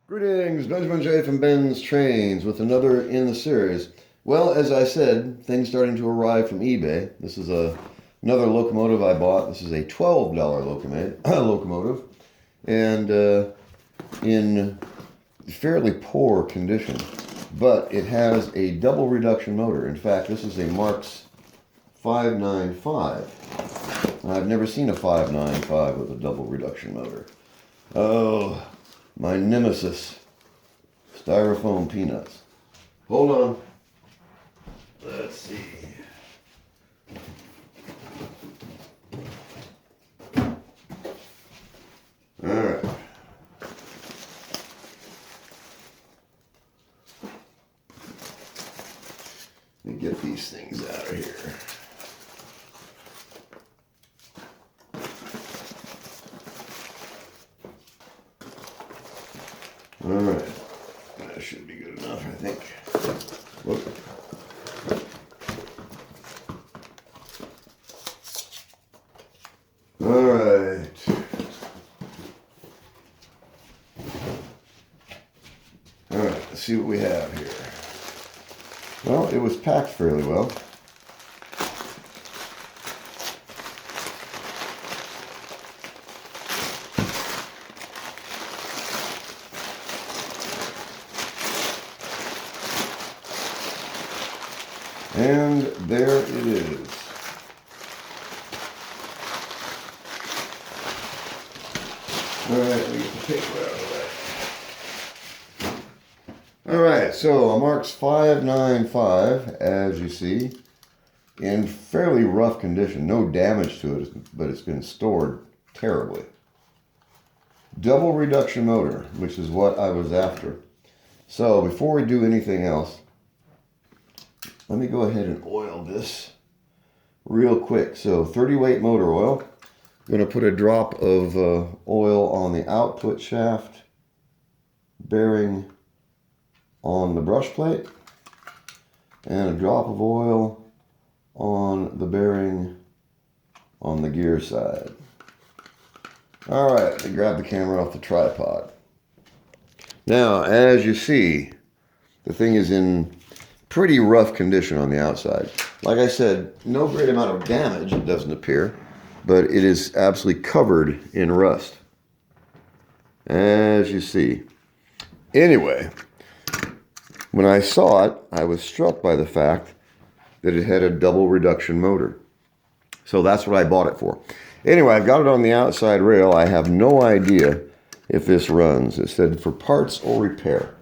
Greetings, Benjamin J. from Ben's Trains with another in the series. Well, as I said, things starting to arrive from eBay. This is another locomotive I bought. This is a $12 locomotive, and in fairly poor condition. But it has a double reduction motor. In fact, this is a Marx 595. I've never seen a 595 with a double reduction motor. Oh, my nemesis, styrofoam peanuts. Hold on. Let's see. All right. Let me get these things out of here. All right, that should be good enough, I think. Whoop. All right. All right, let's see what we have here. Well, it was packed fairly well. And there it is. All right, let me get the paper out of the way. All right, so a Marx 595, as you see, in fairly rough condition. No damage to it, but it's been stored terribly. Double reduction motor, which is what I was after. So before we do anything else, let me go ahead and oil this real quick. So 30 weight motor oil. I'm going to put a drop of oil on the output shaft bearing on the brush plate, and a drop of oil on the bearing on the gear side. All right, let me grab the camera off the tripod. Now, as you see, the thing is in pretty rough condition on the outside. Like I said, no great amount of damage, it doesn't appear, but it is absolutely covered in rust, as you see. Anyway, when I saw it, I was struck by the fact that it had a double reduction motor. So that's what I bought it for. Anyway, I've got it on the outside rail. I have no idea if this runs. It said for parts or repair.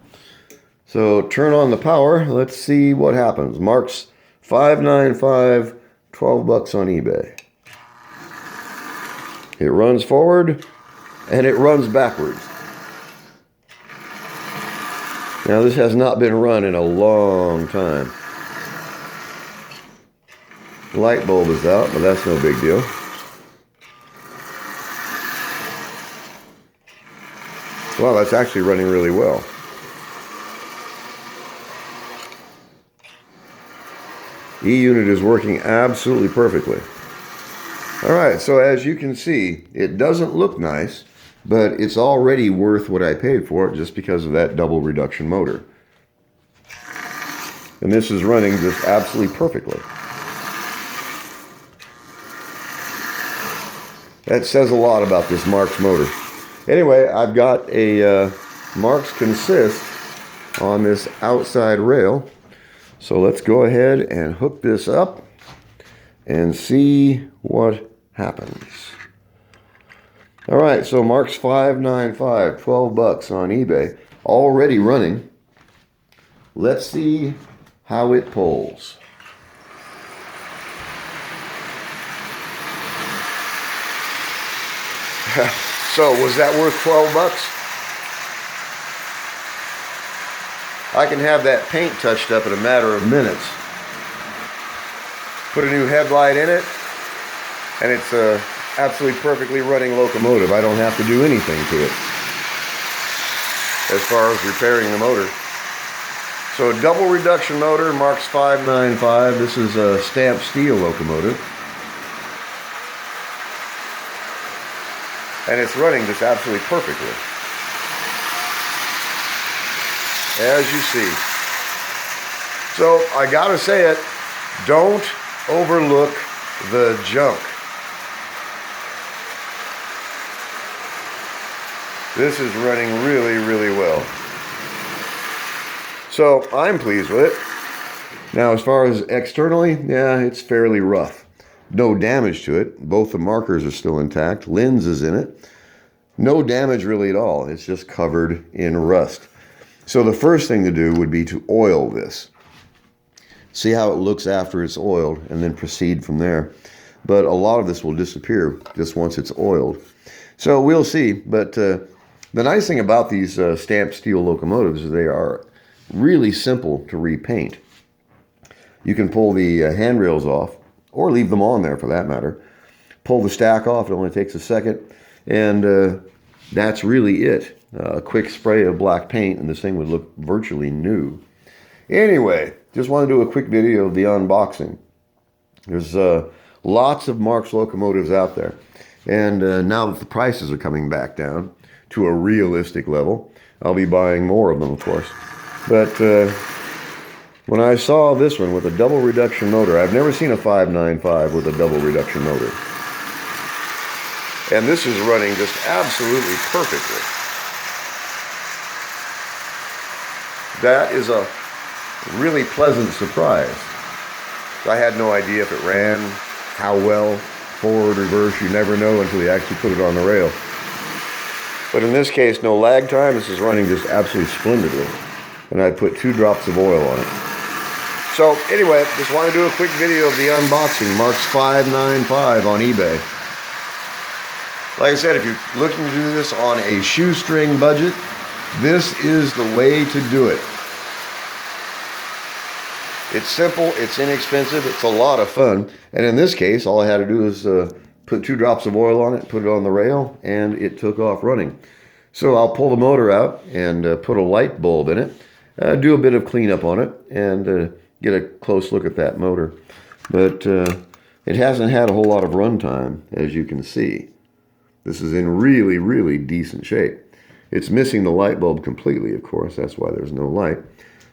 So turn on the power. Let's see what happens. Marx 595, 12 bucks on eBay. It runs forward and it runs backwards. Now this has not been run in a long time. The light bulb is out, but that's no big deal. Wow, that's actually running really well. E-unit is working absolutely perfectly. All right, so as you can see, it doesn't look nice, but it's already worth what I paid for it just because of that double reduction motor. And this is running just absolutely perfectly. That says a lot about this Marx motor. Anyway, I've got a Marx consist on this outside rail. So let's go ahead and hook this up and see what happens. All right, so Marx 595, 12 bucks on eBay, already running. Let's see how it pulls. So was that worth 12 bucks? I can have that paint touched up in a matter of minutes. Put a new headlight in it, and it's a absolutely perfectly running locomotive. I don't have to do anything to it as far as repairing the motor. So a double reduction motor, Marx 595. This is a stamped steel locomotive. And it's running just absolutely perfectly. as you see. So I gotta say it, don't overlook the junk. This is running really, really well. So I'm pleased with it. Now, as far as externally, yeah, it's fairly rough. No damage to it. Both the markers are still intact. Lens is in it. No damage really at all. It's just covered in rust. So the first thing to do would be to oil this. See how it looks after it's oiled, and then proceed from there. But a lot of this will disappear just once it's oiled. So we'll see. But the nice thing about these stamped steel locomotives is they are really simple to repaint. You can pull the handrails off, or leave them on there for that matter. Pull the stack off, it only takes a second, and that's really it. A quick spray of black paint and this thing would look virtually new. Anyway, just want to do a quick video of the unboxing. There's lots of Marx locomotives out there, and now that the prices are coming back down to a realistic level, I'll be buying more of them, of course. But when I saw this one with a double reduction motor, I've never seen a 595 with a double reduction motor. And this is running just absolutely perfectly. That is a really pleasant surprise. I had no idea if it ran, how well, forward, reverse, you never know until you actually put it on the rail. But in this case, no lag time, this is running just absolutely splendidly. And I put 2 drops of oil on it. So anyway, just want to do a quick video of the unboxing, Marx 595 on eBay. Like I said, if you're looking to do this on a shoestring budget, this is the way to do it. It's simple, it's inexpensive, it's a lot of fun. And in this case, all I had to do is put 2 drops of oil on it, put it on the rail, and it took off running. So I'll pull the motor out and put a light bulb in it, do a bit of cleanup on it, and get a close look at that motor. But it hasn't had a whole lot of runtime, as you can see. This is in really, really decent shape. It's missing the light bulb completely, of course. That's why there's no light.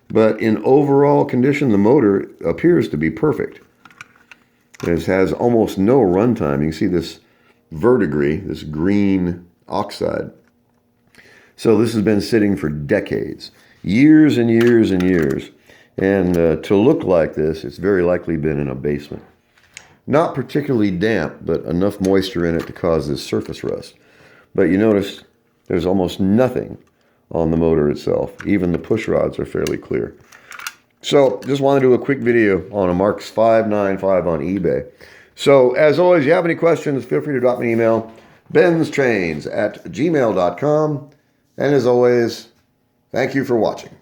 But in overall condition, the motor appears to be perfect. It has almost no runtime. You can see this verdigris, this green oxide. So this has been sitting for decades, years and years and years. And to look like this, it's very likely been in a basement. Not particularly damp, but enough moisture in it to cause this surface rust. But you notice there's almost nothing on the motor itself. Even the push rods are fairly clear. So just want to do a quick video on a Marx 595 on eBay. So as always, if you have any questions, feel free to drop me an email, BENZTRAINZ@gmail.com. And as always, thank you for watching.